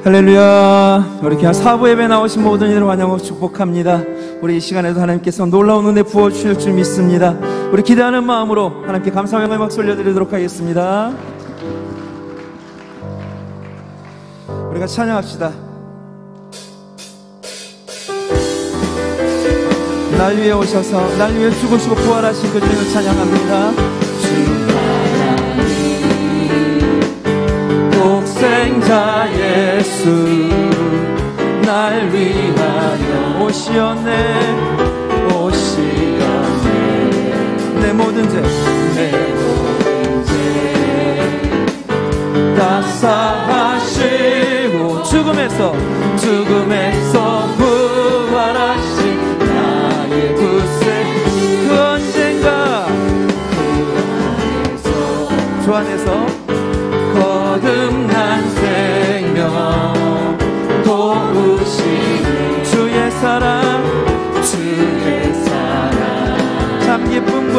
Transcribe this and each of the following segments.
할렐루야. 우리 그냥 사부 예배 나오신 모든 이들을 환영하고 축복합니다. 우리 이 시간에도 하나님께서 놀라운 은혜 부어주실 줄 믿습니다. 우리 기대하는 마음으로 하나님께 감사와 영광의 박수 올려드리도록 하겠습니다. 우리가 찬양합시다. 날 위해 오셔서 날 위해 죽으시고 부활하신 그 주님을 찬양합니다. 독생자 예수 날 위하여 오시었네 내 모든 죄 다 사하시고 죽음에서 부활하신 나의 구세 그 언젠가 주 안에서 거듭난 생명 도우시는 주의 사랑 참 기쁨과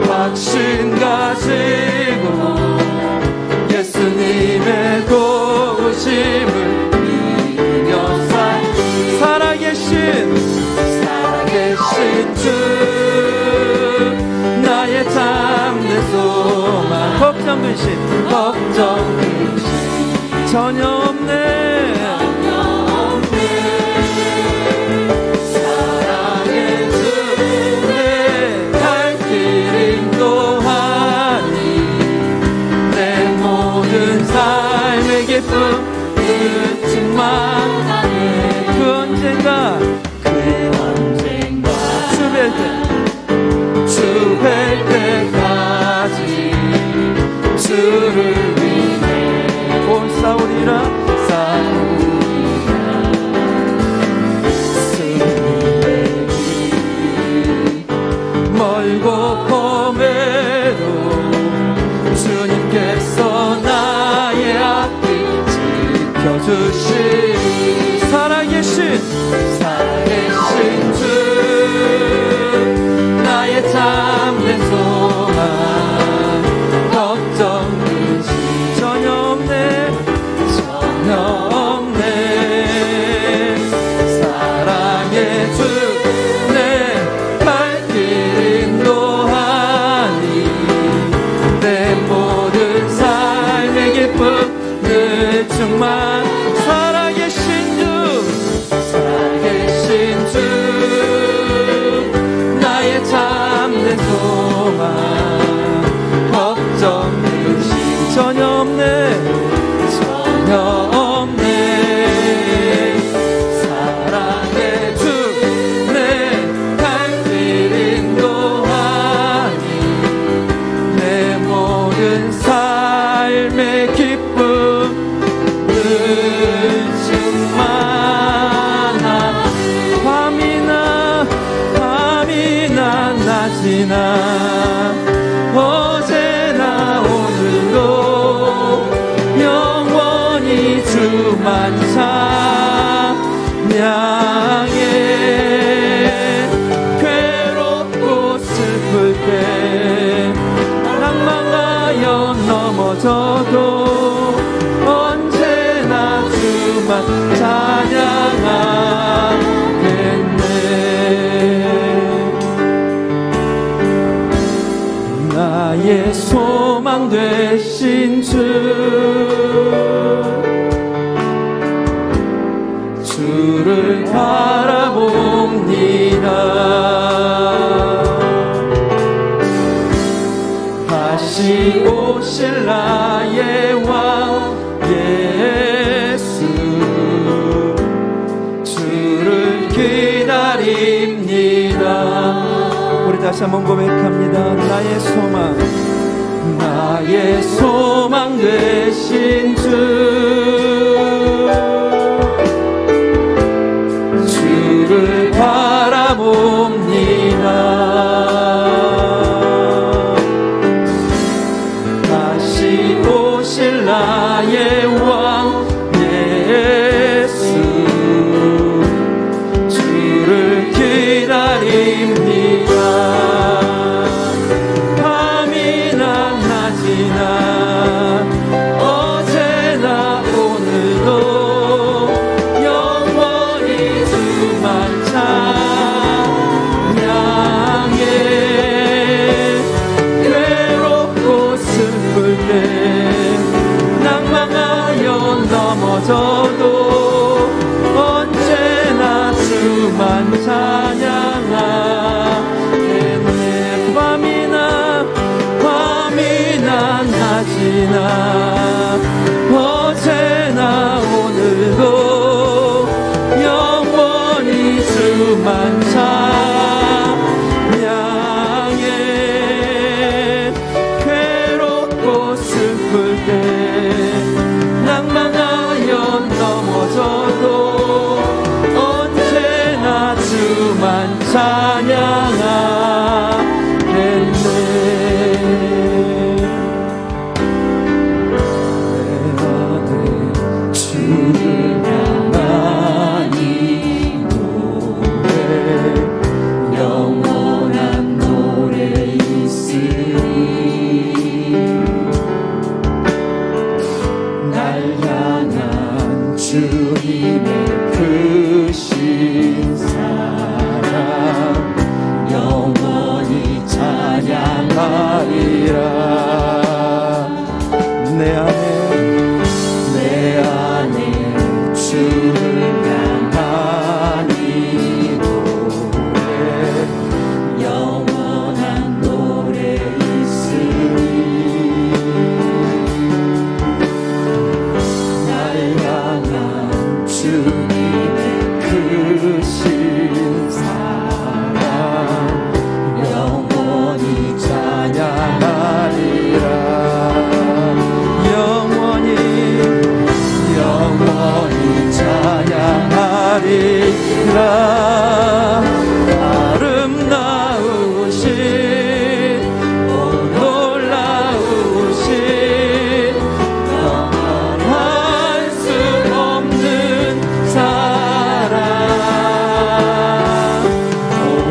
확신 가지고 예수님의 도우심을 믿으며 살아계신 주 나의 참된 소망 걱정 근심 전혀 없네 사랑의 주 내 갈 길 인도하니 내 모든 삶의 기쁨 그치만 그 언젠가 주 뵐 때까지 주를 위해 온 싸우리라 승리의 길 멀고 험해도 주님께서 나의 앞길 지켜주시 살아계신 주 나의 참된 소망 걱정 근심 전혀 없네 사랑의 주 내 갈 길 인도하니 내 모든 삶의 기쁨 늘 충만 살아계신 주 나의 참된 소망 걱정 근심 전혀 없네 사랑의 주 내 갈 길 인도하니 내 모든 삶의 기쁨 늘 충만하 밤이나 낮이나 어제나 오늘도 영원히 주만 찬양해 괴롭고 슬플 때 낭망하여 넘어져도 언제나 주만 찬양하겠네 나의 소망 되신 주를 바라봅니다 다시 오실 나의 왕 예수 주를 기다립니다 우리 다시 한번 고백합니다 나의 소망 되신 주를 바라봅니다 다시 오실 나의 왕 예수 주를 기다립니다 밤이나 낮이나 슬플 때 낭망하여 넘어져도 언제나 주만 찬양하겠네. 밤이나 낮이나 어제나 오늘도 영원히 주만 찬양해. 괴롭고 슬플 때 낭망하여 넘어져도 언제나 주만 찬양하겠네. 내 안에 주를 향한 이 노래 영원한 노래 있으리. 날 향한 주님의 크신 사랑 영원히 찬양하리라. 내 안에 주를 향한 이 노래 영원한 노래 있으리. 날 향한 주님의 크신 사랑 영원히 찬양하리라. 영원히 찬양하리라. 아름다우신 놀라우신 영원할 수 없는 사랑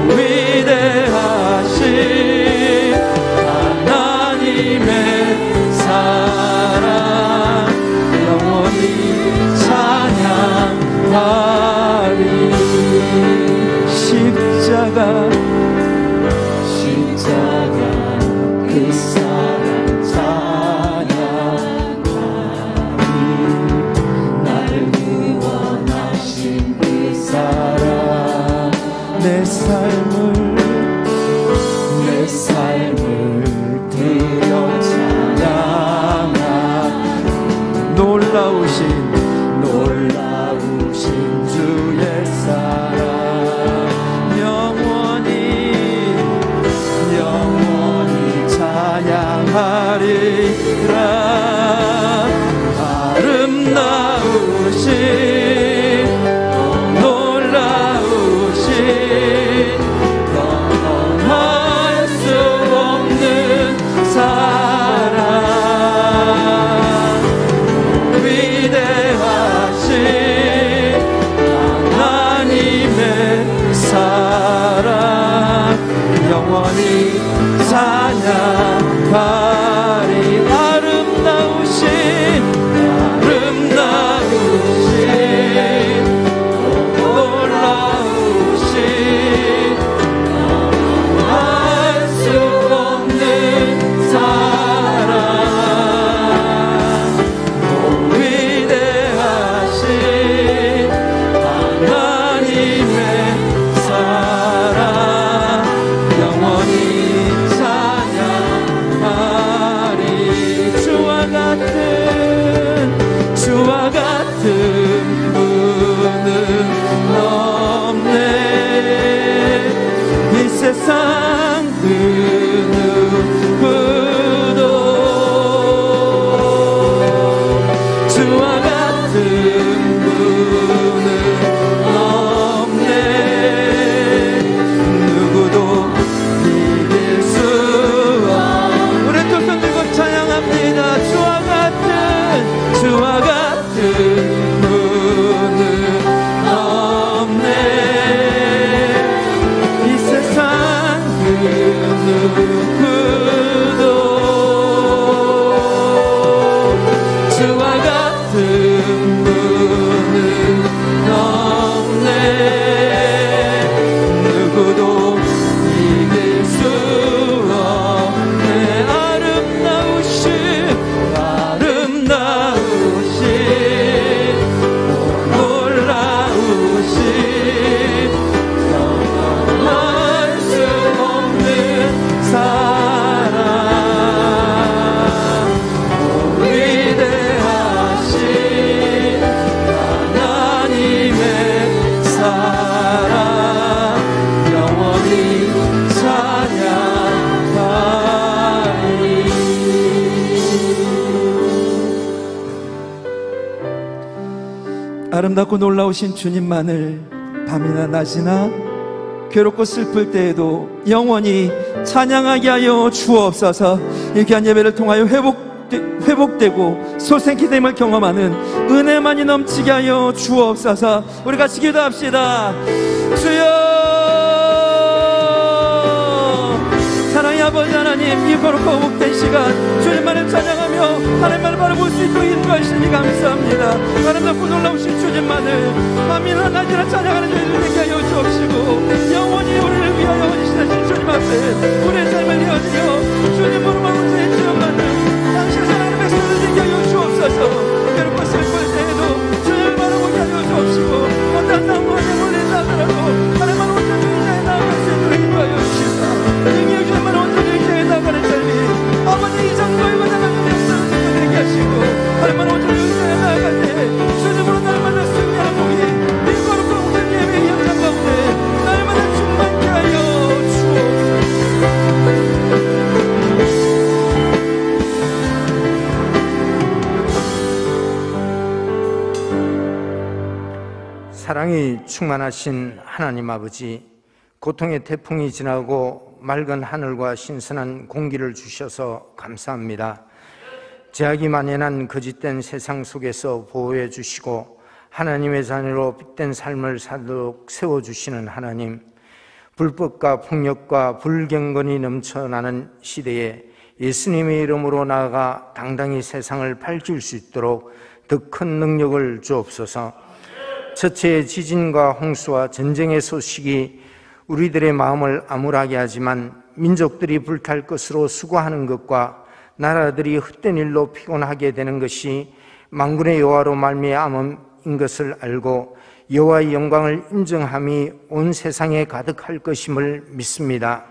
위대하신 하나님의 사랑 영원히 찬양하리. 십자가 그 사랑 찬양하리. 나를 구원하신 그 사랑 내 삶을 드려 찬양하리. 놀라우신 주의 사랑 영원히 찬양하리라. 아름다우신 놀라우신 영원할 수 없는 사랑 위대하신 하나님의 사랑 영원히 찬양하리. 아름다우신 아름답고 놀라우신 주님만을 밤이나 낮이나 괴롭고 슬플 때에도 영원히 찬양하게 하여 주옵소서. 이 귀한 예배를 통하여 회복되고 소생케 됨을 경험하는 은혜만이 넘치게 하여 주옵소서. 우리 같이 기도합시다. 주여, 사랑의 아버지 하나님, 이 거룩하고 복된 시간 주님만을 찬양하며 하나님만을 바라볼 수 있도록 인도하시니 감사합니다. 아름답고 놀라우신 주님만을 밤이나 낮이나 찬양하는 저희들 되게 하여 주옵시고, 영원히 우리를 위하여 헌신하신 주님 앞에 우리의 삶을 내어드려 주님으로 마음을 주님만을 당신 사랑하는 백성들 되게 하여 주옵소서. 괴롭고 슬플 때에도 주님을 바라보게 하여 주옵시고, 어떤 나무와 내몰린 나더라도 하나님만 온전히 의지하여 나아갈 수 있도록 인도하여 주시다. 능력 주님만 온전히 의지하여 나아가는 삶이 아버지 이 장소에 나가는 역사를 되게 하시고, 하나님만 온전히 의지하여 나아갈 때 주님으로 날마다 승리하는 복이 이 거룩한 복된 예배의 현장 가운데 날마다 충만케 하여 주옵소서. 사랑이 충만하신 하나님 아버지, 고통의 태풍이 지나고 맑은 하늘과 신선한 공기를 주셔서 감사합니다. 죄악이 만연한 거짓된 세상 속에서 보호해 주시고 하나님의 자녀로 빛된 삶을 살도록 세워주시는 하나님, 불법과 폭력과 불경건이 넘쳐나는 시대에 예수님의 이름으로 나아가 당당히 세상을 밝힐 수 있도록 더 큰 능력을 주옵소서. 처체의 지진과 홍수와 전쟁의 소식이 우리들의 마음을 암울하게 하지만, 민족들이 불탈 것으로 수고하는 것과 나라들이 헛된 일로 피곤하게 되는 것이 만군의 여호와로 말미암음인 것을 알고 여호와의 영광을 인정함이 온 세상에 가득할 것임을 믿습니다.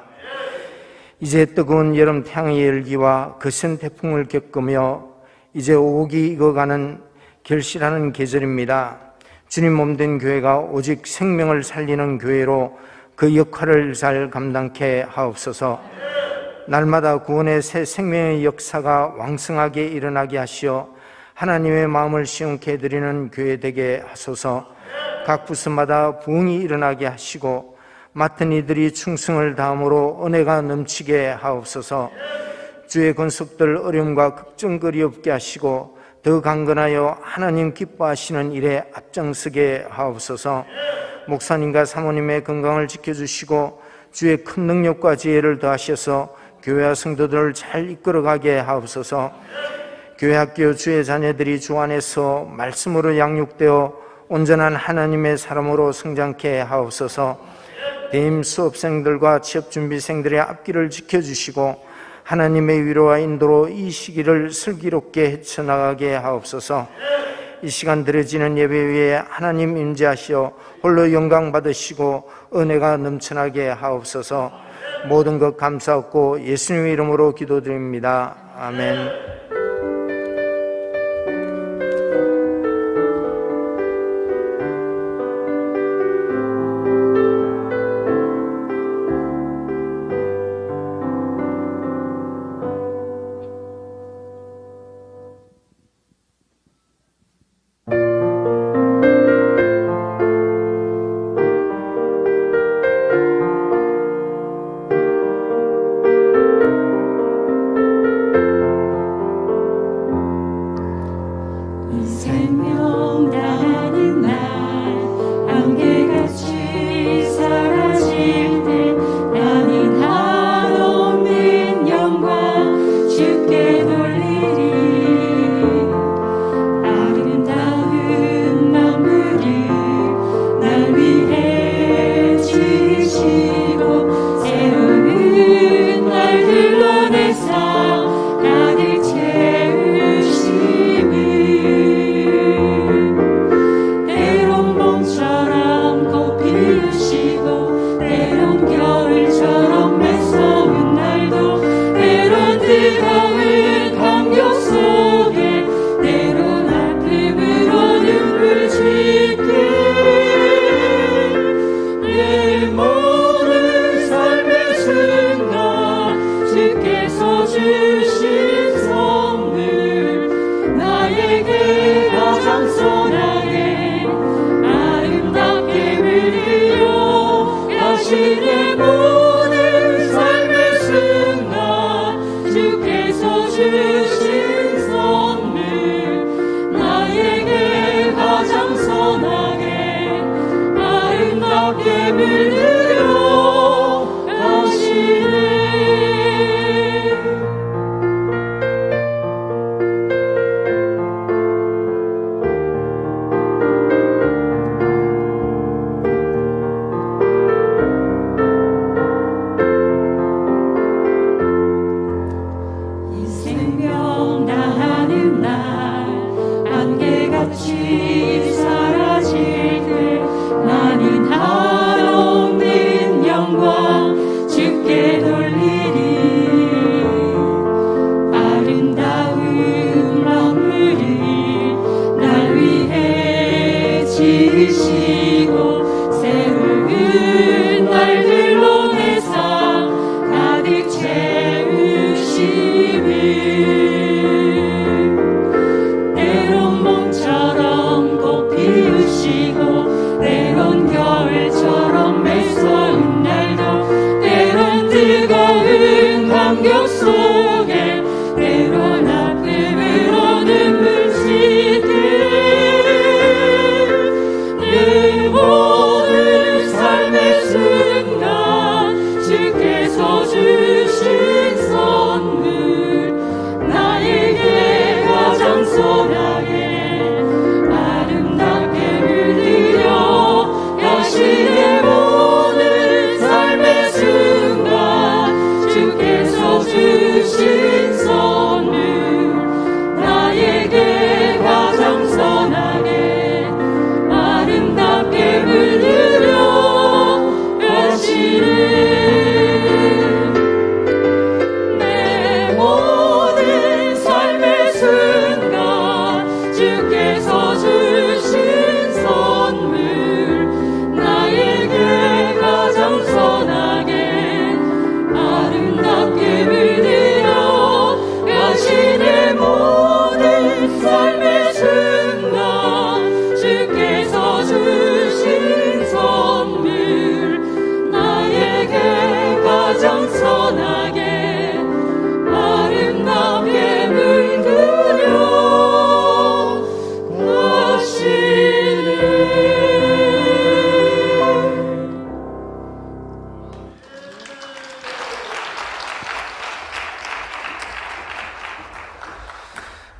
이제 뜨거운 여름 태양의 열기와 거센 태풍을 겪으며 이제 오기 익어가는 결실하는 계절입니다. 주님 몸된 교회가 오직 생명을 살리는 교회로 그 역할을 잘 감당케 하옵소서. 날마다 구원의 새 생명의 역사가 왕성하게 일어나게 하시어 하나님의 마음을 시원케 해드리는 교회 되게 하소서. 각 부서마다 부흥이 일어나게 하시고 맡은 이들이 충성을 다함으로 은혜가 넘치게 하옵소서. 주의 권속들 어려움과 걱정거리 없게 하시고 더 강건하여 하나님 기뻐하시는 일에 앞장서게 하옵소서. 목사님과 사모님의 건강을 지켜주시고 주의 큰 능력과 지혜를 더하셔서 교회와 성도들을 잘 이끌어가게 하옵소서. 교회 학교 주의 자녀들이 주 안에서 말씀으로 양육되어 온전한 하나님의 사람으로 성장케 하옵소서. 대임 수업생들과 취업준비생들의 앞길을 지켜주시고 하나님의 위로와 인도로 이 시기를 슬기롭게 헤쳐나가게 하옵소서. 이 시간 드려지는 예배 위에 하나님 임재하시어 홀로 영광 받으시고 은혜가 넘쳐나게 하옵소서. 모든 것 감사하고 예수님의 이름으로 기도드립니다. 아멘.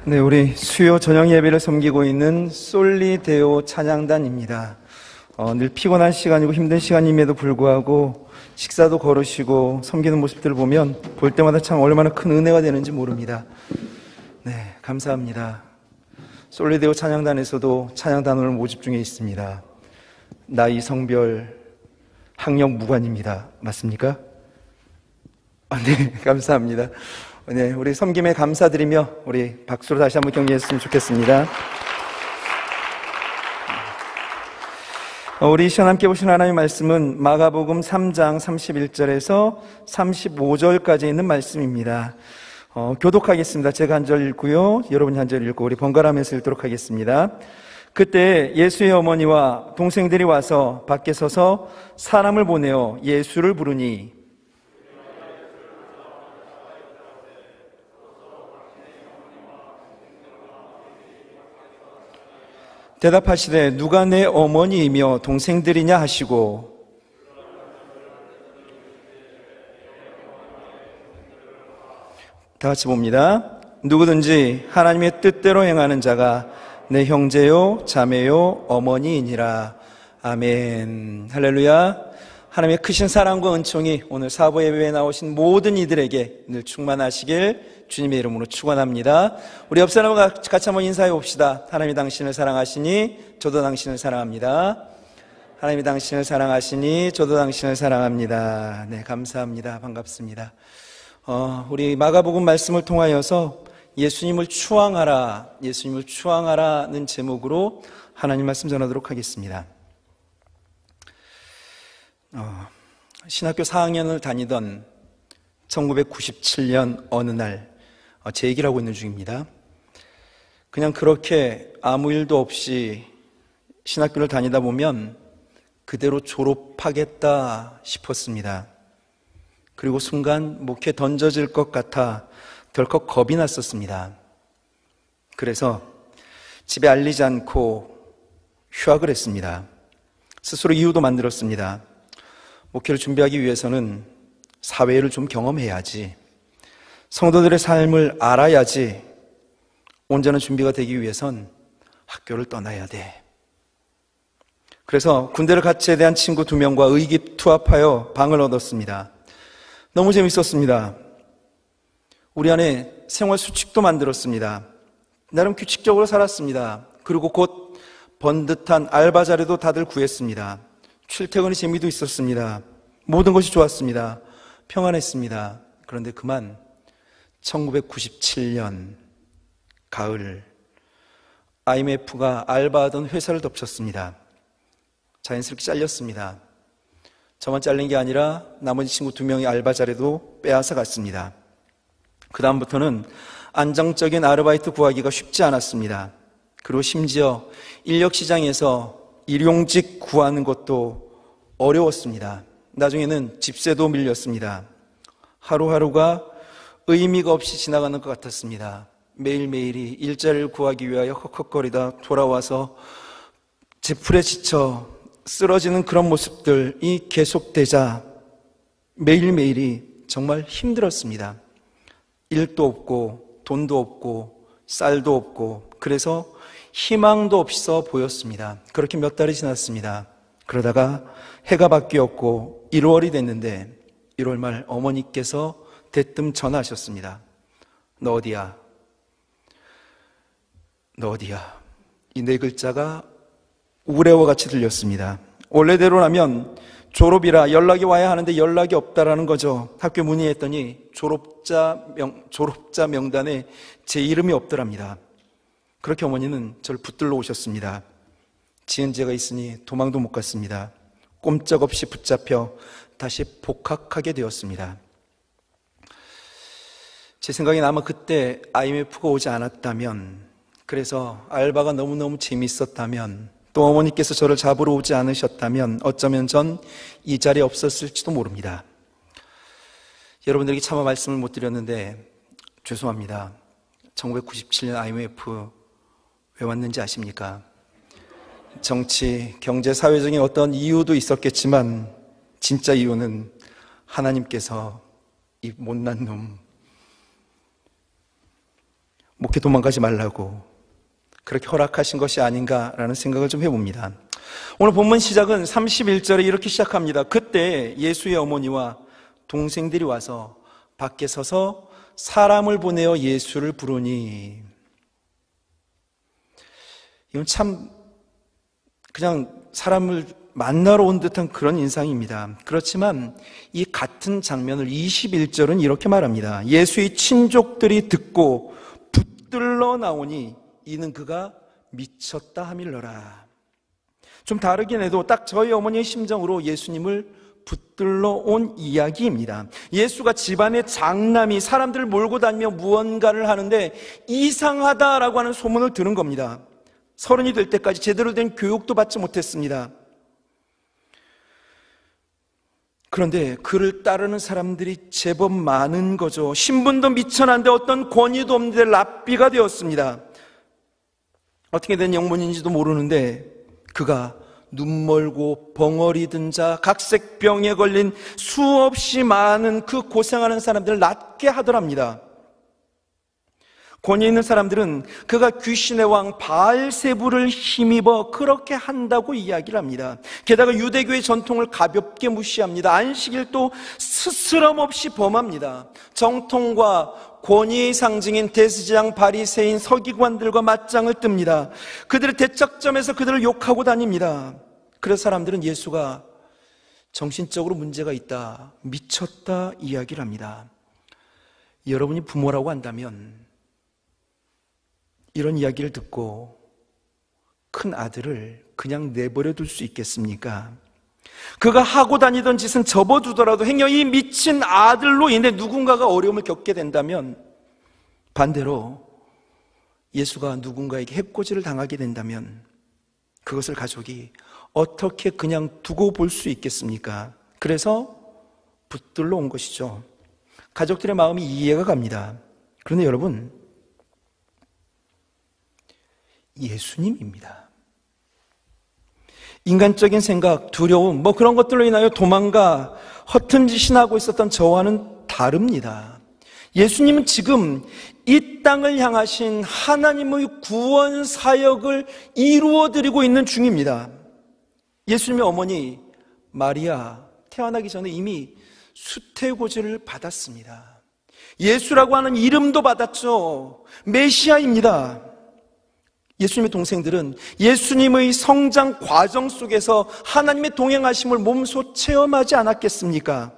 네, 우리 수요 저녁 예배를 섬기고 있는 솔리데오 찬양단입니다. 늘 피곤한 시간이고 힘든 시간임에도 불구하고 식사도 거르시고 섬기는 모습들을 보면 볼 때마다 참 얼마나 큰 은혜가 되는지 모릅니다. 네, 감사합니다. 솔리데오 찬양단에서도 찬양단원을 모집 중에 있습니다. 나이, 성별, 학력 무관입니다. 맞습니까? 네, 감사합니다. 네, 우리 섬김에 감사드리며 우리 박수로 다시 한번 격려했으면 좋겠습니다. 우리 시간 함께 보신 하나님의 말씀은 마가복음 3장 31절에서 35절까지 있는 말씀입니다. 교독하겠습니다. 제가 한 절 읽고요, 여러분이 한 절 읽고 우리 번갈아가면서 읽도록 하겠습니다. 그때 예수의 어머니와 동생들이 와서 밖에 서서 사람을 보내어 예수를 부르니 대답하시되 누가 내 어머니이며 동생들이냐 하시고 다 같이 봅니다. 누구든지 하나님의 뜻대로 행하는 자가 내 형제요 자매요 어머니이니라. 아멘. 할렐루야. 하나님의 크신 사랑과 은총이 오늘 사부 예배에 나오신 모든 이들에게 늘 충만하시길 주님의 이름으로 축원합니다. 우리 옆 사람과 같이 한번 인사해 봅시다. 하나님이 당신을 사랑하시니 저도 당신을 사랑합니다. 하나님이 당신을 사랑하시니 저도 당신을 사랑합니다. 네, 감사합니다. 반갑습니다. 우리 마가복음 말씀을 통하여서 예수님을 추앙하라는 제목으로 하나님 말씀 전하도록 하겠습니다. 신학교 4학년을 다니던 1997년 어느 날 제 얘기를 하고 있는 중입니다. 그냥 그렇게 아무 일도 없이 신학교를 다니다 보면 그대로 졸업하겠다 싶었습니다. 그리고 순간 목에 던져질 것 같아 덜컥 겁이 났었습니다. 그래서 집에 알리지 않고 휴학을 했습니다. 스스로 이유도 만들었습니다. 목회를 준비하기 위해서는 사회를 좀 경험해야지, 성도들의 삶을 알아야지, 온전한 준비가 되기 위해선 학교를 떠나야 돼. 그래서 군대를 같이 제대한 친구 2명과 의기투합하여 방을 얻었습니다. 너무 재밌었습니다. 우리 안에 생활 수칙도 만들었습니다. 나름 규칙적으로 살았습니다. 그리고 곧 번듯한 알바 자리도 다들 구했습니다. 출퇴근의 재미도 있었습니다. 모든 것이 좋았습니다. 평안했습니다. 그런데 그만 1997년 가을, IMF가 알바하던 회사를 덮쳤습니다. 자연스럽게 잘렸습니다. 저만 잘린 게 아니라 나머지 친구 2명의 알바 자리도 빼앗아 갔습니다. 그 다음부터는 안정적인 아르바이트 구하기가 쉽지 않았습니다. 그리고 심지어 인력시장에서 일용직 구하는 것도 어려웠습니다. 나중에는 집세도 밀렸습니다. 하루하루가 의미가 없이 지나가는 것 같았습니다. 매일매일이 일자리를 구하기 위하여 헉헉거리다 돌아와서 제풀에 지쳐 쓰러지는 그런 모습들이 계속되자 매일매일이 정말 힘들었습니다. 일도 없고 돈도 없고 쌀도 없고, 그래서 희망도 없어 보였습니다. 그렇게 몇 달이 지났습니다. 그러다가 해가 바뀌었고 1월이 됐는데 1월 말 어머니께서 대뜸 전화하셨습니다. 너 어디야? 너 어디야? 이 네 글자가 우레와 같이 들렸습니다. 원래대로라면 졸업이라 연락이 와야 하는데 연락이 없다라는 거죠. 학교 문의했더니 졸업자 명단에 제 이름이 없더랍니다. 그렇게 어머니는 저를 붙들러 오셨습니다. 지은 죄가 있으니 도망도 못 갔습니다. 꼼짝없이 붙잡혀 다시 복학하게 되었습니다. 제 생각엔 아마 그때 IMF가 오지 않았다면, 그래서 알바가 너무너무 재밌었다면, 또 어머니께서 저를 잡으러 오지 않으셨다면 어쩌면 전 이 자리에 없었을지도 모릅니다. 여러분들에게 차마 말씀을 못 드렸는데 죄송합니다. 1997년 IMF 왜 왔는지 아십니까? 정치, 경제, 사회적인 어떤 이유도 있었겠지만 진짜 이유는 하나님께서 이 못난 놈, 목회 도망가지 말라고 그렇게 허락하신 것이 아닌가라는 생각을 좀 해봅니다. 오늘 본문 시작은 31절에 이렇게 시작합니다. 그때 예수의 어머니와 동생들이 와서 밖에 서서 사람을 보내어 예수를 부르니. 이건 참 그냥 사람을 만나러 온 듯한 그런 인상입니다. 그렇지만 이 같은 장면을 21절은 이렇게 말합니다. 예수의 친족들이 듣고 붙들러 나오니 이는 그가 미쳤다 하밀러라. 좀 다르긴 해도 딱 저희 어머니의 심정으로 예수님을 붙들러 온 이야기입니다. 예수가 집안의 장남이 사람들을 몰고 다니며 무언가를 하는데 이상하다라고 하는 소문을 들은 겁니다. 30이 될 때까지 제대로 된 교육도 받지 못했습니다. 그런데 그를 따르는 사람들이 제법 많은 거죠. 신분도 미천한데 어떤 권위도 없는데 랍비가 되었습니다. 어떻게 된 영문인지도 모르는데 그가 눈멀고 벙어리 든 자, 각색병에 걸린 수없이 많은 그 고생하는 사람들을 낫게 하더랍니다. 권위 있는 사람들은 그가 귀신의 왕 바알세부를 힘입어 그렇게 한다고 이야기를 합니다. 게다가 유대교의 전통을 가볍게 무시합니다. 안식일도 스스럼 없이 범합니다. 정통과 권위의 상징인 대제사장 바리새인 서기관들과 맞짱을 뜹니다. 그들의 대척점에서 그들을 욕하고 다닙니다. 그래서 사람들은 예수가 정신적으로 문제가 있다, 미쳤다 이야기를 합니다. 여러분이 부모라고 한다면 이런 이야기를 듣고 큰 아들을 그냥 내버려 둘 수 있겠습니까? 그가 하고 다니던 짓은 접어두더라도 행여 이 미친 아들로 인해 누군가가 어려움을 겪게 된다면, 반대로 예수가 누군가에게 해코지를 당하게 된다면 그것을 가족이 어떻게 그냥 두고 볼 수 있겠습니까? 그래서 붙들러 온 것이죠. 가족들의 마음이 이해가 갑니다. 그런데 여러분, 예수님입니다. 인간적인 생각, 두려움, 그런 것들로 인하여 도망가 허튼 짓이나 하고 있었던 저와는 다릅니다. 예수님은 지금 이 땅을 향하신 하나님의 구원 사역을 이루어드리고 있는 중입니다. 예수님의 어머니 마리아, 태어나기 전에 이미 수태고지를 받았습니다. 예수라고 하는 이름도 받았죠. 메시아입니다. 예수님의 동생들은 예수님의 성장 과정 속에서 하나님의 동행하심을 몸소 체험하지 않았겠습니까?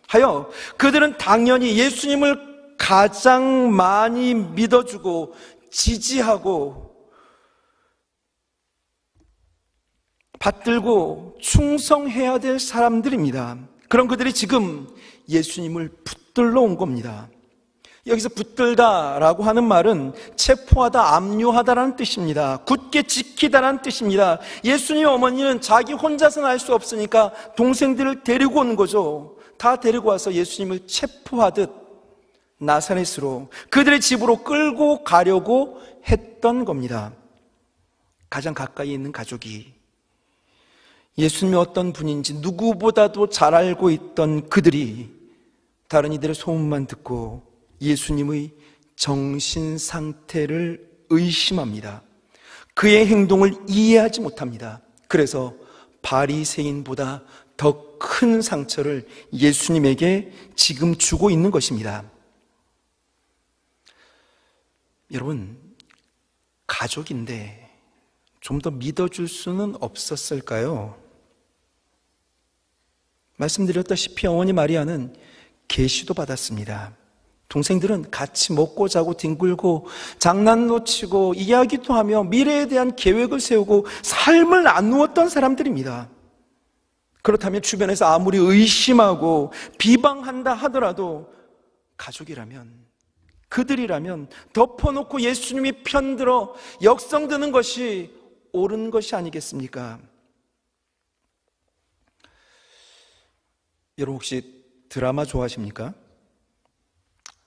하여 그들은 당연히 예수님을 가장 많이 믿어주고 지지하고 받들고 충성해야 될 사람들입니다. 그런 그들이 지금 예수님을 붙들러 온 겁니다. 여기서 붙들다라고 하는 말은 체포하다, 압류하다라는 뜻입니다. 굳게 지키다라는 뜻입니다. 예수님 어머니는 자기 혼자서는 할 수 없으니까 동생들을 데리고 온 거죠. 다 데리고 와서 예수님을 체포하듯 나사렛으로 그들의 집으로 끌고 가려고 했던 겁니다. 가장 가까이 있는 가족이 예수님이 어떤 분인지 누구보다도 잘 알고 있던 그들이 다른 이들의 소문만 듣고 예수님의 정신 상태를 의심합니다. 그의 행동을 이해하지 못합니다. 그래서 바리새인보다 더 큰 상처를 예수님에게 지금 주고 있는 것입니다. 여러분, 가족인데 좀 더 믿어줄 수는 없었을까요? 말씀드렸다시피 어머니 마리아는 계시도 받았습니다. 동생들은 같이 먹고 자고 뒹굴고 장난도 치고 이야기도 하며 미래에 대한 계획을 세우고 삶을 나누었던 사람들입니다. 그렇다면 주변에서 아무리 의심하고 비방한다 하더라도 가족이라면, 그들이라면 덮어놓고 예수님이 편들어 역성드는 것이 옳은 것이 아니겠습니까? 여러분 혹시 드라마 좋아하십니까?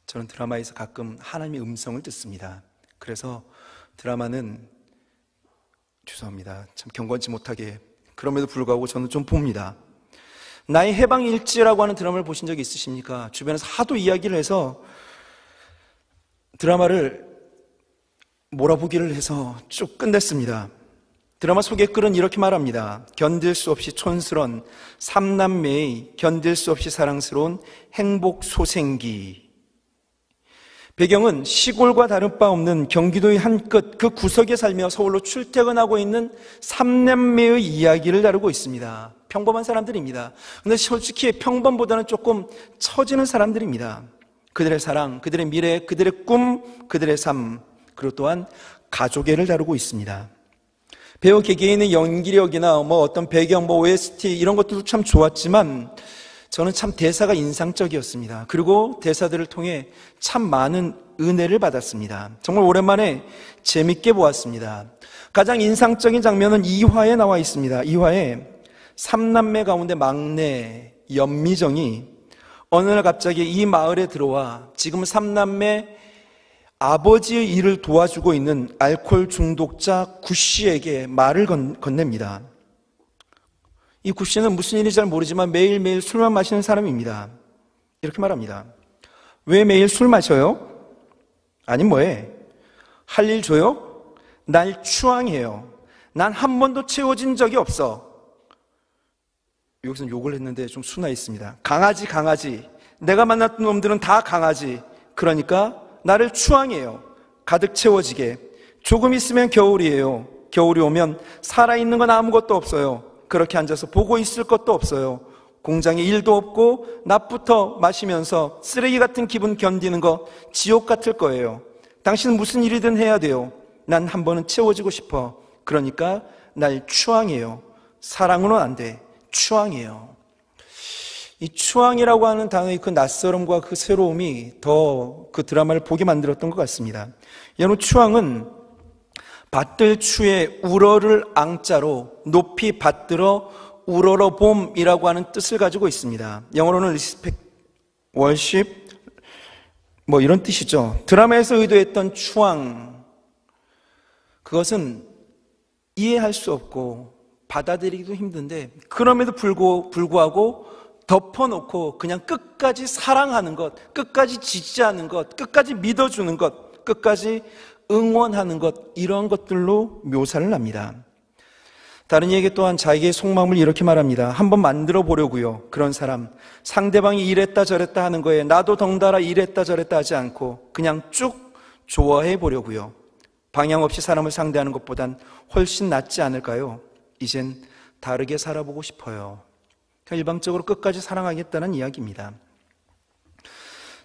저는 드라마에서 가끔 하나님의 음성을 듣습니다. 그래서 드라마는, 죄송합니다, 참 경건치 못하게, 그럼에도 불구하고 저는 좀 봅니다. 나의 해방일지라고 하는 드라마를 보신 적이 있으십니까? 주변에서 하도 이야기를 해서 드라마를 몰아보기를 해서 쭉 끝냈습니다. 드라마 소개글은 이렇게 말합니다. 견딜 수 없이 촌스러운 삼남매의 견딜 수 없이 사랑스러운 행복 소생기. 배경은 시골과 다를 바 없는 경기도의 한 끝 그 구석에 살며 서울로 출퇴근하고 있는 삼남매의 이야기를 다루고 있습니다. 평범한 사람들입니다. 근데 솔직히 평범보다는 조금 처지는 사람들입니다. 그들의 사랑, 그들의 미래, 그들의 꿈, 그들의 삶, 그리고 또한 가족애를 다루고 있습니다. 배우 개개인의 연기력이나 어떤 배경, OST 이런 것들도 참 좋았지만 저는 참 대사가 인상적이었습니다. 그리고 대사들을 통해 참 많은 은혜를 받았습니다. 정말 오랜만에 재밌게 보았습니다. 가장 인상적인 장면은 2화에 나와 있습니다. 2화에 삼남매 가운데 막내 연미정이 어느 날 갑자기 이 마을에 들어와 지금 삼남매 아버지의 일을 도와주고 있는 알코올 중독자 구씨에게 말을 건넵니다. 이 구씨는 무슨 일인지 잘 모르지만 매일매일 술만 마시는 사람입니다. 이렇게 말합니다. 왜 매일 술 마셔요? 아니 뭐해? 할 일 줘요? 날 추앙해요. 난 한 번도 채워진 적이 없어. 여기서는 욕을 했는데 좀 순화했습니다. 강아지. 내가 만났던 놈들은 다 강아지. 그러니까 나를 추앙해요. 가득 채워지게. 조금 있으면 겨울이에요. 겨울이 오면 살아있는 건 아무것도 없어요. 그렇게 앉아서 보고 있을 것도 없어요. 공장에 일도 없고 낮부터 마시면서 쓰레기 같은 기분 견디는 거 지옥 같을 거예요. 당신은 무슨 일이든 해야 돼요. 난 한 번은 채워지고 싶어. 그러니까 날 추앙해요. 사랑으로는 안 돼. 추앙해요. 이 추앙이라고 하는 단어의 그 낯설음과 그 새로움이 더 그 드라마를 보게 만들었던 것 같습니다. 여러분, 추앙은 받들 추에 우러를 앙자로 높이 받들어 우러러 봄이라고 하는 뜻을 가지고 있습니다. 영어로는 respect, worship 이런 뜻이죠. 드라마에서 의도했던 추앙, 그것은 이해할 수 없고 받아들이기도 힘든데 그럼에도 불구하고 덮어놓고 그냥 끝까지 사랑하는 것, 끝까지 지지하는 것, 끝까지 믿어주는 것, 끝까지 응원하는 것, 이런 것들로 묘사를 합니다. 다른 이에게 또한 자기의 속마음을 이렇게 말합니다. 한번 만들어 보려고요. 그런 사람, 상대방이 이랬다 저랬다 하는 거에 나도 덩달아 이랬다 저랬다 하지 않고 그냥 쭉 좋아해 보려고요. 방향 없이 사람을 상대하는 것보단 훨씬 낫지 않을까요? 이젠 다르게 살아보고 싶어요. 일방적으로 끝까지 사랑하겠다는 이야기입니다.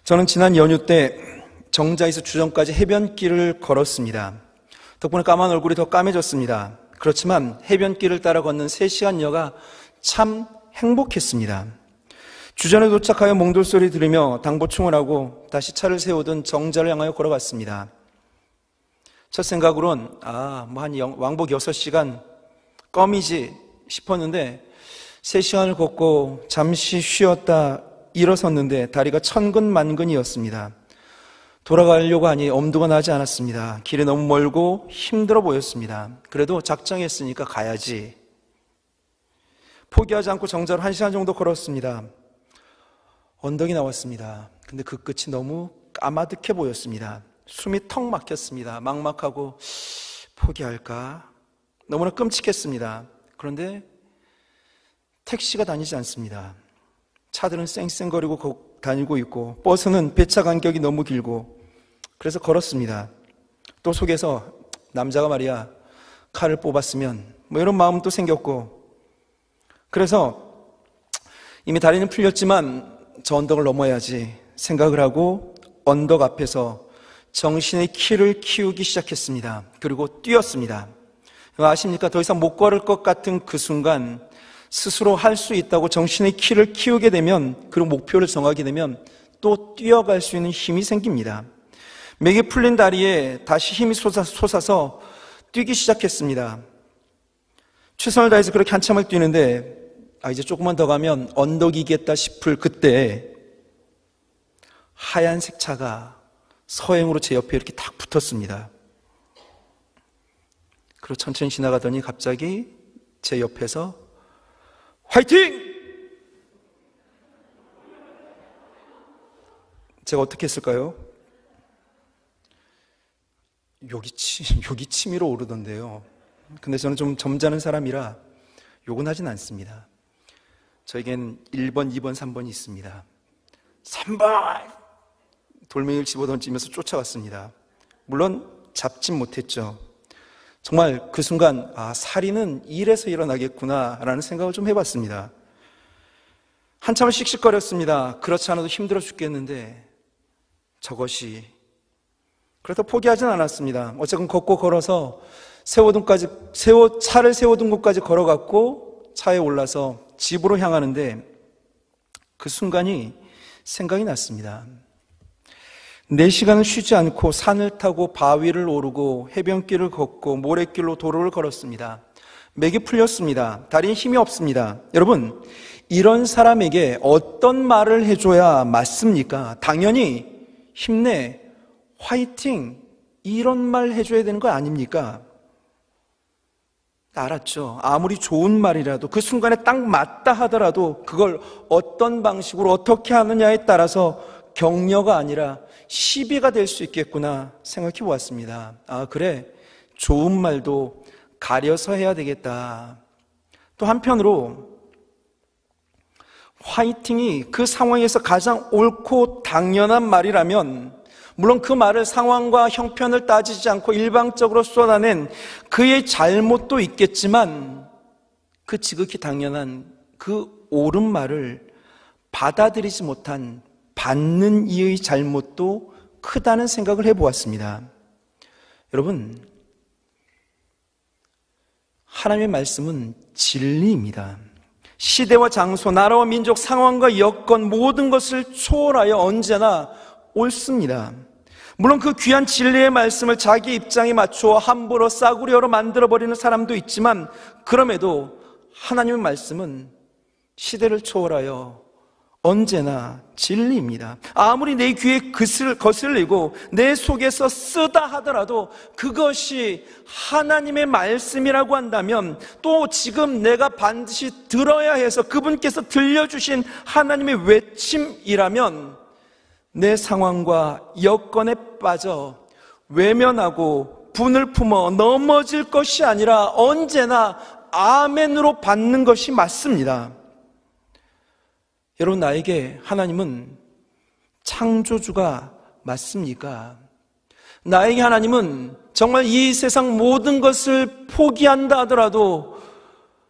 저는 지난 연휴 때 정자에서 주정까지 해변길을 걸었습니다. 덕분에 까만 얼굴이 더 까매졌습니다. 그렇지만 해변길을 따라 걷는 3시간여가 참 행복했습니다. 주전에 도착하여 몽돌 소리 들으며 당보충을 하고 다시 차를 세우던 정자를 향하여 걸어갔습니다. 첫 생각으론 한 왕복 6시간 껌이지 싶었는데 3시간을 걷고 잠시 쉬었다 일어섰는데 다리가 천근만근이었습니다. 돌아가려고 하니 엄두가 나지 않았습니다. 길이 너무 멀고 힘들어 보였습니다. 그래도 작정했으니까 가야지. 포기하지 않고 정자로 1시간 정도 걸었습니다. 언덕이 나왔습니다. 근데 그 끝이 너무 까마득해 보였습니다. 숨이 턱 막혔습니다. 막막하고 포기할까? 너무나 끔찍했습니다. 그런데 택시가 다니지 않습니다. 차들은 쌩쌩거리고 다니고 있고 버스는 배차 간격이 너무 길고 그래서 걸었습니다. 또 속에서 남자가 말이야 칼을 뽑았으면 이런 마음도 생겼고 그래서 이미 다리는 풀렸지만 저 언덕을 넘어야지 생각을 하고 언덕 앞에서 정신의 키를 키우기 시작했습니다. 그리고 뛰었습니다. 아십니까? 더 이상 못 걸을 것 같은 그 순간 스스로 할 수 있다고 정신의 키를 키우게 되면 그리고 목표를 정하게 되면 또 뛰어갈 수 있는 힘이 생깁니다. 맥이 풀린 다리에 다시 힘이 솟아서 뛰기 시작했습니다. 최선을 다해서 그렇게 한참을 뛰는데 이제 조금만 더 가면 언덕이겠다 싶을 그때 하얀색 차가 서행으로 제 옆에 이렇게 탁 붙었습니다. 그리고 천천히 지나가더니 갑자기 제 옆에서 화이팅! 제가 어떻게 했을까요? 욕이 치밀어 오르던데요. 근데 저는 좀 점잖은 사람이라 욕은 하진 않습니다. 저에겐 1번, 2번, 3번이 있습니다. 3번! 돌멩이를 집어던지면서 쫓아왔습니다. 물론 잡진 못했죠. 정말 그 순간 살인은 이래서 일어나겠구나 라는 생각을 좀 해봤습니다. 한참을 씩씩거렸습니다. 그렇지 않아도 힘들어 죽겠는데 저것이, 그래도 포기하진 않았습니다. 어쨌든 걷고 걸어서 차를 세워둔 곳까지 걸어갔고 차에 올라서 집으로 향하는데 그 순간이 생각이 났습니다. 4시간을 쉬지 않고 산을 타고 바위를 오르고 해변길을 걷고 모래길로 도로를 걸었습니다. 맥이 풀렸습니다. 다리에 힘이 없습니다. 여러분, 이런 사람에게 어떤 말을 해줘야 맞습니까? 당연히 힘내, 화이팅, 이런 말 해줘야 되는 거 아닙니까? 알았죠. 아무리 좋은 말이라도 그 순간에 딱 맞다 하더라도 그걸 어떤 방식으로 어떻게 하느냐에 따라서 격려가 아니라 시비가 될 수 있겠구나 생각해 보았습니다. 그래, 좋은 말도 가려서 해야 되겠다. 또 한편으로 화이팅이 그 상황에서 가장 옳고 당연한 말이라면, 물론 그 말을 상황과 형편을 따지지 않고 일방적으로 쏟아낸 그의 잘못도 있겠지만 그 지극히 당연한 그 옳은 말을 받아들이지 못한 받는 이의 잘못도 크다는 생각을 해보았습니다. 여러분, 하나님의 말씀은 진리입니다. 시대와 장소, 나라와 민족, 상황과 여건, 모든 것을 초월하여 언제나 옳습니다. 물론 그 귀한 진리의 말씀을 자기 입장에 맞추어 함부로 싸구려로 만들어버리는 사람도 있지만, 그럼에도 하나님의 말씀은 시대를 초월하여 언제나 진리입니다. 아무리 내 귀에 거슬리고 내 속에서 쓰다 하더라도 그것이 하나님의 말씀이라고 한다면, 또 지금 내가 반드시 들어야 해서 그분께서 들려주신 하나님의 외침이라면 내 상황과 여건에 빠져 외면하고 분을 품어 넘어질 것이 아니라 언제나 아멘으로 받는 것이 맞습니다. 여러분, 나에게 하나님은 창조주가 맞습니까? 나에게 하나님은 정말 이 세상 모든 것을 포기한다 하더라도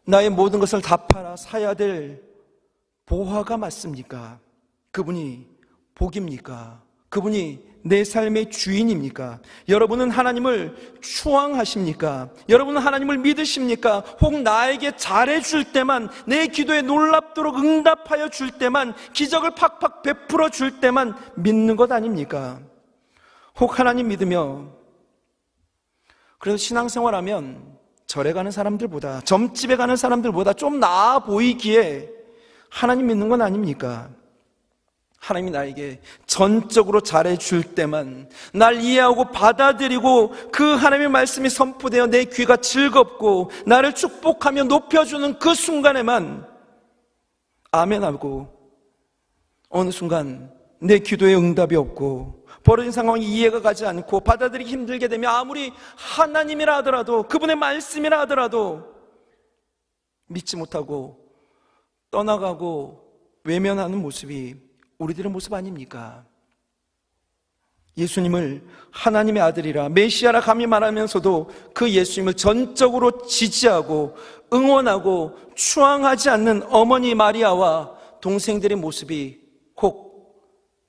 나의 모든 것을 다 팔아 사야 될 보화가 맞습니까? 그분이 복입니까? 그분이 내 삶의 주인입니까? 여러분은 하나님을 추앙하십니까? 여러분은 하나님을 믿으십니까? 혹 나에게 잘해줄 때만, 내 기도에 놀랍도록 응답하여 줄 때만, 기적을 팍팍 베풀어 줄 때만 믿는 것 아닙니까? 혹 하나님 믿으며 그래서 신앙생활하면 절에 가는 사람들보다, 점집에 가는 사람들보다 좀 나아 보이기에 하나님 믿는 건 아닙니까? 하나님이 나에게 전적으로 잘해줄 때만, 날 이해하고 받아들이고 그 하나님의 말씀이 선포되어 내 귀가 즐겁고 나를 축복하며 높여주는 그 순간에만 아멘하고, 어느 순간 내 기도에 응답이 없고 벌어진 상황이 이해가 가지 않고 받아들이기 힘들게 되면 아무리 하나님이라 하더라도, 그분의 말씀이라 하더라도 믿지 못하고 떠나가고 외면하는 모습이 우리들의 모습 아닙니까? 예수님을 하나님의 아들이라, 메시아라 감히 말하면서도 그 예수님을 전적으로 지지하고 응원하고 추앙하지 않는 어머니 마리아와 동생들의 모습이 혹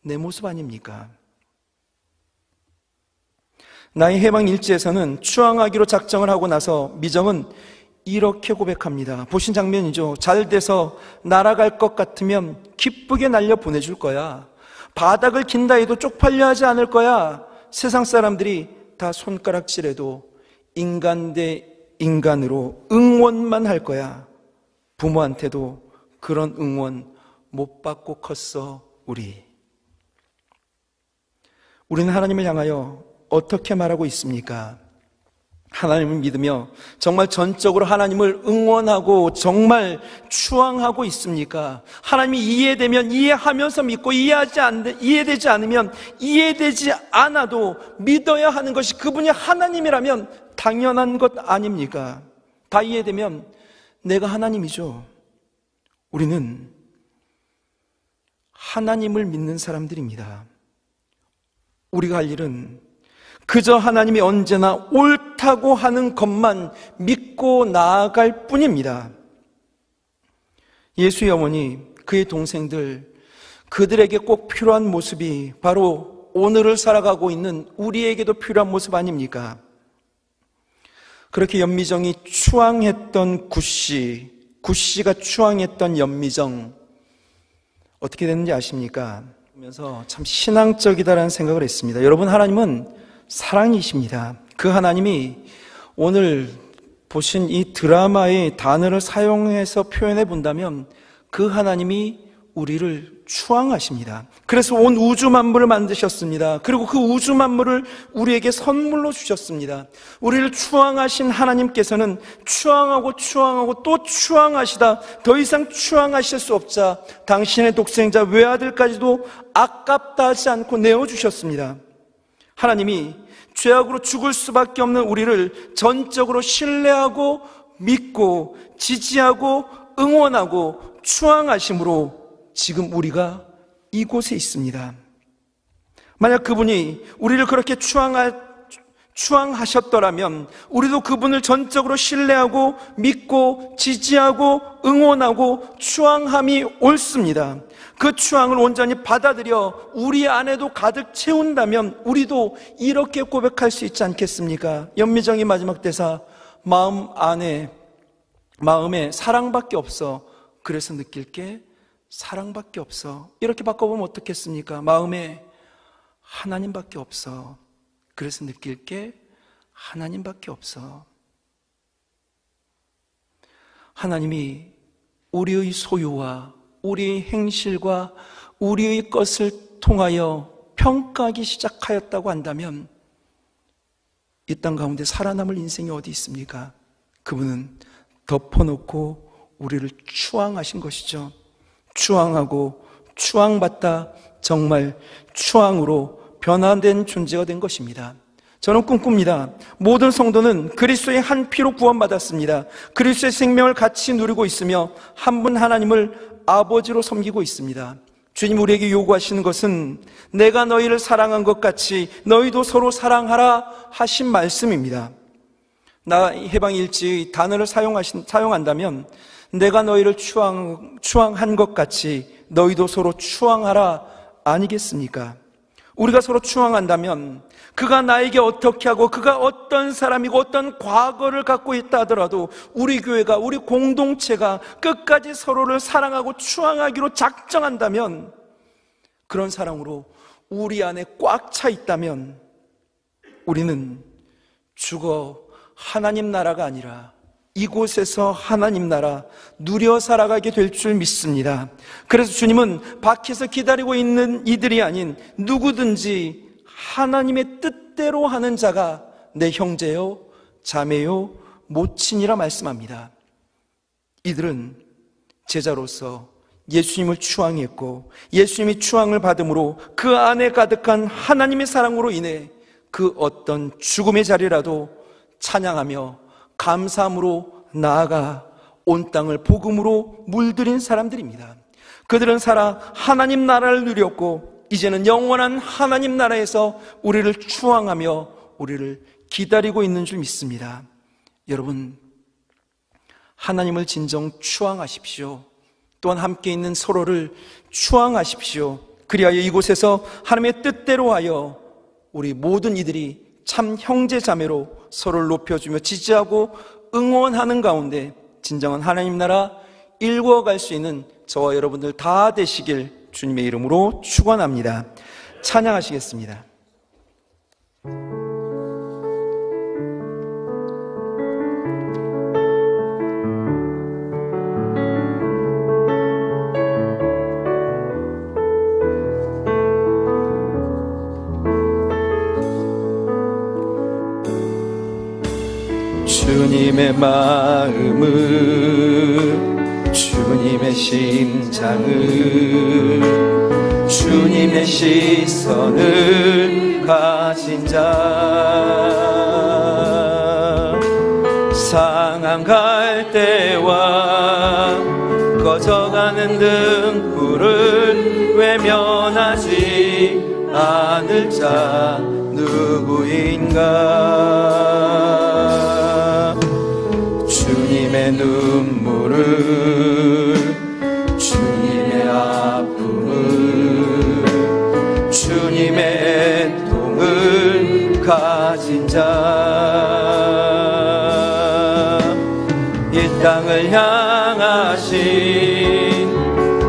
내 모습 아닙니까? 나의 해방 일지에서는 추앙하기로 작정을 하고 나서 미정은 이렇게 고백합니다. 보신 장면이죠. 잘 돼서 날아갈 것 같으면 기쁘게 날려 보내줄 거야. 바닥을 긴다 해도 쪽팔려 하지 않을 거야. 세상 사람들이 다 손가락질해도 인간 대 인간으로 응원만 할 거야. 부모한테도 그런 응원 못 받고 컸어, 우리는 하나님을 향하여 어떻게 말하고 있습니까? 하나님을 믿으며 정말 전적으로 하나님을 응원하고 정말 추앙하고 있습니까? 하나님이 이해되면 이해하면서 믿고 이해되지 않으면 이해되지 않아도 믿어야 하는 것이 그분이 하나님이라면 당연한 것 아닙니까? 다 이해되면 내가 하나님이죠. 우리는 하나님을 믿는 사람들입니다. 우리가 할 일은 그저 하나님이 언제나 옳다고 하는 것만 믿고 나아갈 뿐입니다. 예수의 어머니, 그의 동생들, 그들에게 꼭 필요한 모습이 바로 오늘을 살아가고 있는 우리에게도 필요한 모습 아닙니까? 그렇게 연미정이 추앙했던 구씨가 추앙했던 연미정, 어떻게 됐는지 아십니까? 보면서 참 신앙적이다라는 생각을 했습니다. 여러분, 하나님은 사랑이십니다. 그 하나님이 오늘 보신 이 드라마의 단어를 사용해서 표현해 본다면 그 하나님이 우리를 추앙하십니다. 그래서 온 우주 만물을 만드셨습니다. 그리고 그 우주 만물을 우리에게 선물로 주셨습니다. 우리를 추앙하신 하나님께서는 추앙하고 또 추앙하시다 더 이상 추앙하실 수 없자 당신의 독생자 외아들까지도 아깝다 하지 않고 내어주셨습니다. 하나님이 죄악으로 죽을 수밖에 없는 우리를 전적으로 신뢰하고 믿고 지지하고 응원하고 추앙하심으로 지금 우리가 이곳에 있습니다. 만약 그분이 우리를 그렇게 추앙하셨더라면 우리도 그분을 전적으로 신뢰하고 믿고 지지하고 응원하고 추앙함이 옳습니다. 그 추앙을 온전히 받아들여 우리 안에도 가득 채운다면 우리도 이렇게 고백할 수 있지 않겠습니까? 연미정의 마지막 대사, 마음에 사랑밖에 없어. 그래서 느낄 게 사랑밖에 없어. 이렇게 바꿔보면 어떻겠습니까? 마음에 하나님밖에 없어. 그래서 느낄 게 하나님밖에 없어. 하나님이 우리의 소유와 우리의 행실과 우리의 것을 통하여 평가하기 시작하였다고 한다면 이 땅 가운데 살아남을 인생이 어디 있습니까? 그분은 덮어놓고 우리를 추앙하신 것이죠. 추앙하고 추앙받다 정말 추앙으로 변화된 존재가 된 것입니다. 저는 꿈꿉니다. 모든 성도는 그리스도의 한 피로 구원받았습니다. 그리스도의 생명을 같이 누리고 있으며 한 분 하나님을 아버지로 섬기고 있습니다. 주님 우리에게 요구하시는 것은 내가 너희를 사랑한 것 같이 너희도 서로 사랑하라 하신 말씀입니다. 나 해방일지의 단어를 사용한다면 내가 너희를 추앙한 것 같이 너희도 서로 추앙하라 아니겠습니까? 우리가 서로 추앙한다면 그가 나에게 어떻게 하고 그가 어떤 사람이고 어떤 과거를 갖고 있다 하더라도 우리 교회가 우리 공동체가 끝까지 서로를 사랑하고 추앙하기로 작정한다면 그런 사랑으로 우리 안에 꽉 차 있다면 우리는 죽어 하나님 나라가 아니라 이곳에서 하나님 나라 누려 살아가게 될 줄 믿습니다. 그래서 주님은 밖에서 기다리고 있는 이들이 아닌 누구든지 하나님의 뜻대로 하는 자가 내 형제요 자매요 모친이라 말씀합니다. 이들은 제자로서 예수님을 추앙했고 예수님이 추앙을 받음으로 그 안에 가득한 하나님의 사랑으로 인해 그 어떤 죽음의 자리라도 찬양하며 감사함으로 나아가 온 땅을 복음으로 물들인 사람들입니다. 그들은 살아 하나님 나라를 누렸고 이제는 영원한 하나님 나라에서 우리를 추앙하며 우리를 기다리고 있는 줄 믿습니다. 여러분, 하나님을 진정 추앙하십시오. 또한 함께 있는 서로를 추앙하십시오. 그리하여 이곳에서 하나님의 뜻대로 하여 우리 모든 이들이 참 형제 자매로 서로를 높여주며 지지하고 응원하는 가운데 진정한 하나님 나라 일구어갈 수 있는 저와 여러분들 다 되시길 주님의 이름으로 축원합니다. 찬양하시겠습니다. 주님의 마음을, 주님의 심장을, 주님의 시선을 가진 자, 상한 갈대와 꺼져가는 등불을 외면하지 않을 자 누구인가? 주님의 눈물을, 주님의 아픔을, 주님의 애통을 가진 자, 이 땅을 향하신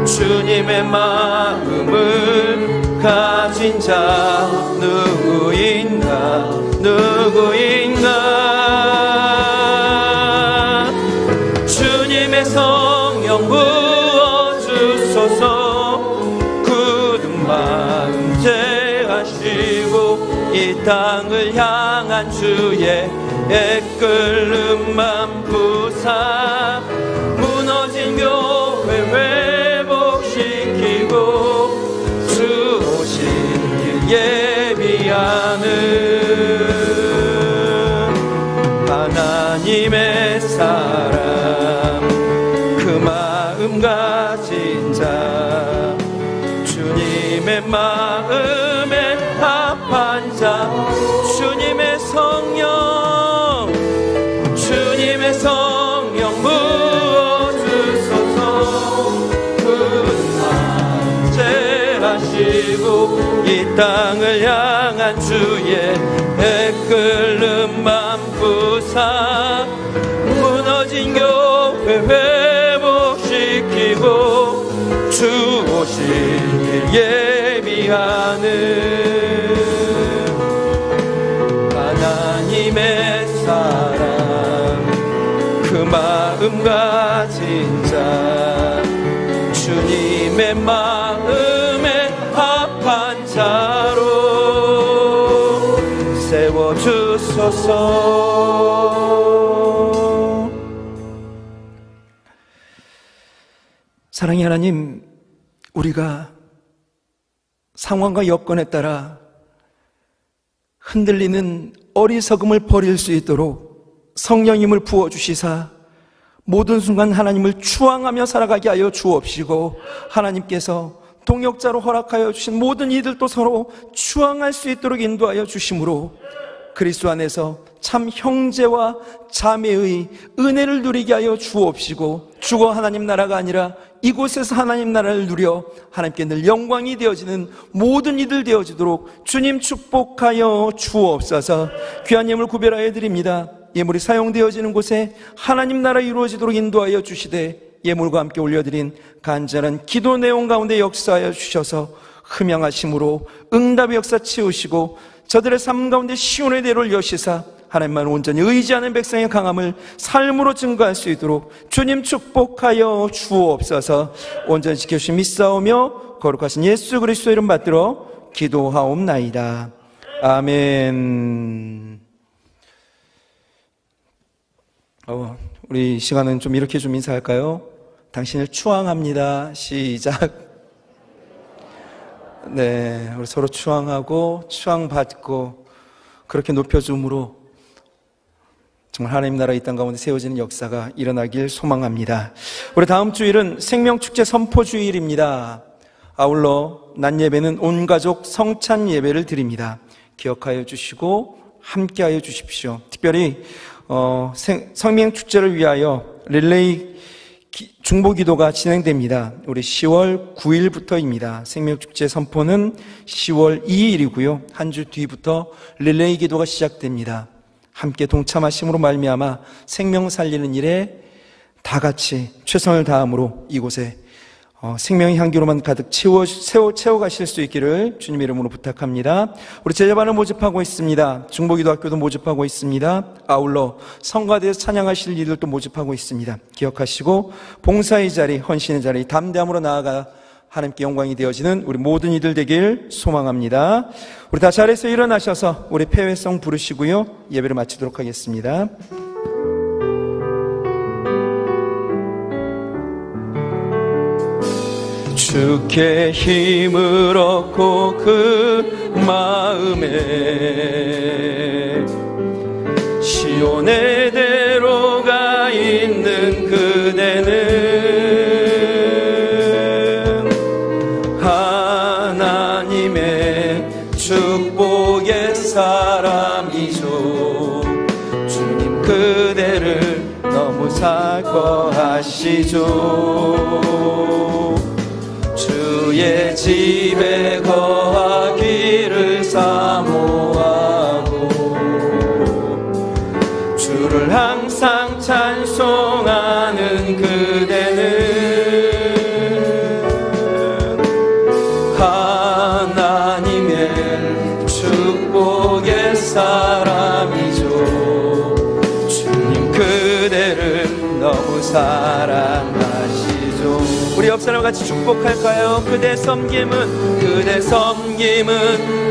주님의 마음을 가진 자 누구인가? 누구인가? 주님의 성령 부어주소서. 굳은 마음 제하시고 이 땅을 향한 주의 애끓는 부사, 무너진 교회 회복시키고 주 오실 길 예비하는 하나님의 사람, 그 마음 가진 자, 주님의 마음에 합한 자, 주님의 성령, 주님의 성령 부어주소서. 하시고 이 땅을 향한 주의 애끓는 맘 부사, 무너진 교회 회복시키고 주 오실 길 예비하는 하나님의 사람, 그 마음 가진 자, 주님의 마음에 합한 자로 세워주소서. 사랑의 하나님, 우리가 상황과 여건에 따라 흔들리는 어리석음을 버릴 수 있도록 성령님을 부어주시사 모든 순간 하나님을 추앙하며 살아가게 하여 주옵시고, 하나님께서 동역자로 허락하여 주신 모든 이들도 서로 추앙할 수 있도록 인도하여 주심으로 그리스도 안에서 참 형제와 자매의 은혜를 누리게 하여 주옵시고, 주거 하나님 나라가 아니라 이곳에서 하나님 나라를 누려 하나님께 늘 영광이 되어지는 모든 이들 되어지도록 주님 축복하여 주옵소서. 귀한 예물 구별하여 드립니다. 예물이 사용되어지는 곳에 하나님 나라 이루어지도록 인도하여 주시되, 예물과 함께 올려드린 간절한 기도 내용 가운데 역사하여 주셔서 흠양하심으로 응답의 역사 채우시고 저들의 삶 가운데 시온의 대로를 여시사 하나님만 온전히 의지하는 백성의 강함을 삶으로 증거할 수 있도록 주님 축복하여 주옵소서. 온전히 지켜주신 믿사오며 거룩하신 예수 그리스도 이름 받들어 기도하옵나이다. 아멘. 우리 시간은 좀 이렇게 좀 인사할까요? 당신을 추앙합니다. 시작. 네, 우리 서로 추앙하고 추앙받고 그렇게 높여줌으로 정말 하나님 나라 이 땅 가운데 세워지는 역사가 일어나길 소망합니다. 우리 다음 주일은 생명축제 선포주일입니다. 아울러 낮 예배는 온 가족 성찬 예배를 드립니다. 기억하여 주시고 함께하여 주십시오. 특별히 성명축제를 위하여 릴레이 중보기도가 진행됩니다. 우리 10월 9일부터입니다. 생명축제 선포는 10월 2일이고요. 한 주 뒤부터 릴레이 기도가 시작됩니다. 함께 동참하심으로 말미암아 생명 살리는 일에 다 같이 최선을 다함으로 이곳에 생명의 향기로만 가득 채워가실 수 있기를 주님의 이름으로 부탁합니다. 우리 제자반을 모집하고 있습니다. 중보기도학교도 모집하고 있습니다. 아울러 성가대에서 찬양하실 일들도 모집하고 있습니다. 기억하시고 봉사의 자리, 헌신의 자리 담대함으로 나아가 하나님께 영광이 되어지는 우리 모든 이들 되길 소망합니다. 우리 다 자리에서 일어나셔서 우리 폐회성 부르시고요, 예배를 마치도록 하겠습니다. 주께 힘을 얻고 그 마음에 시온의 대로가 있는 그대는 하나님의 축복의 사람이죠. 주님 그대를 너무 사랑하시죠. 주의 집에 거하기를 사모하고 주를 항상 찬송하는 그대는 하나님의 축복의 사람이죠. 주님 그대를 너무 사랑하시죠. 우리 옆 사람 같이 축복할까요? 그대 섬김은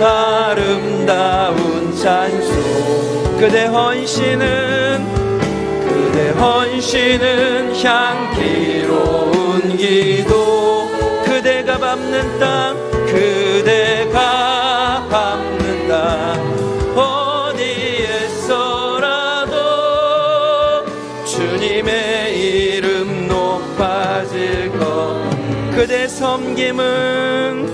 아름다운 찬송. 그대 헌신은 향기로운 기도. 그대가 밟는 땅 그대가 밟는 땅 어디에서라도 주님의 이름 높아질 것. 그대 섬김은